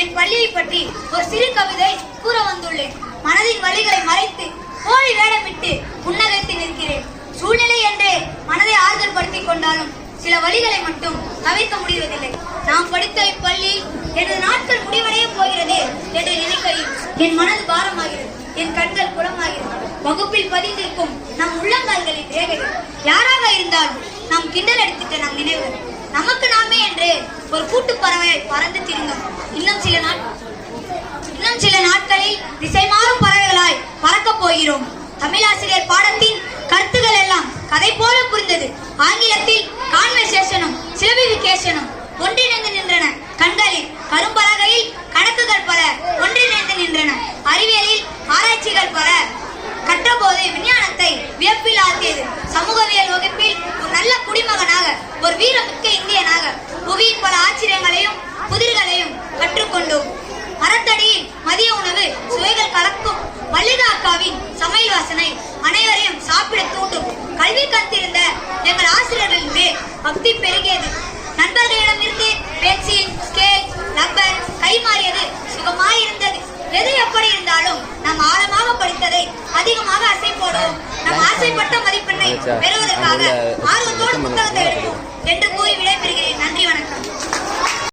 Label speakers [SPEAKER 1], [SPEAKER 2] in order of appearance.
[SPEAKER 1] என் பள்ளியை பற்றி ஒரு சிறு கவிதை கூற வந்துள்ளேன். மனதின் வலிகளை மறைத்து போலி வேடமிட்டு புன்னகைத்து நிற்கிறேன். சூழ்நிலை என்றே மனதை ஆறுதல் படுத்திக் கொண்டாலும் சில வழிகளை மட்டும் தவிர்க்க முடிவதில்லை. நாம் படித்த இப்பள்ளி எனது நாட்கள் முடிவடைய போகிறது என்று நினைக்கையில் என் மனது பாரமாகிறது, என் கண்கள் குளமாகிறது. வகுப்பில் பதிந்திருக்கும் நம் உள்ளங்கால்களின் ரேகைகள் யாராக இருந்தாலும் நாம் கிண்டல் அடித்திட்ட நம் நினைவுகள் நமக்கு நாமே என்று ஒரு கூட்டு பறவை பறந்து திரிந்தோம். இன்னும் சில நாட்களில் திசை மாறும் பறவைகளாய் பறக்கப் போகிறோம். தமிழாசிரியர் பாடத்தின் கருத்துக்கள் எல்லாம் கதை போல புரிந்தது. ஆங்கிலத்தில் கான்வர்சேஷனும் சிலபிபிகேஷனும் ஒன்றிணைந்து நின்றன. கண்களில் கரும்பலகையில் கணக்குகள் பல ஒன்றிணைந்து நின்றன. அறிவியலில் ஆராய்ச்சிகள் பல கற்றபோது விஞ்ஞானத்தை வியப்பில் ஆழ்த்தியது. சமூகவியல் வகுப்பில் ஒரு நல்ல குடிமகனாக, ஒரு வீரமிக்க இந்தியனாக புவியின் பல ஆச்சரியங்களையும் புதிர்களையும் கற்றுக்கொண்டோம். மரத்தடியில் மதிய உணவு சுவைகள் கலக்கும் மல்லிகா அக்காவின் சமையல் வாசனை அனைவரையும் சாப்பிட தூண்டும். கல்வி கத்திருந்த எங்கள் ஆசிரியர்களின் மேல் பக்தி பெருகியது. நண்பர்களிடம் இருந்து பென்சில், ஸ்கேல், ரப்பர் கைமாறியது சுகமாயிருந்தது. எது எப்படி இருந்தாலும் நாம் ஆழமாக படித்ததை அதிகமாக அசை போடுவோம். நம் ஆசைப்பட்ட மதிப்பெண்ணை பெறுவதற்காக ஆர்வத்தோடு புத்தகத்தை எடுப்போம் என்று கூறி விடைபெறுகிறேன். நன்றி, வணக்கம்.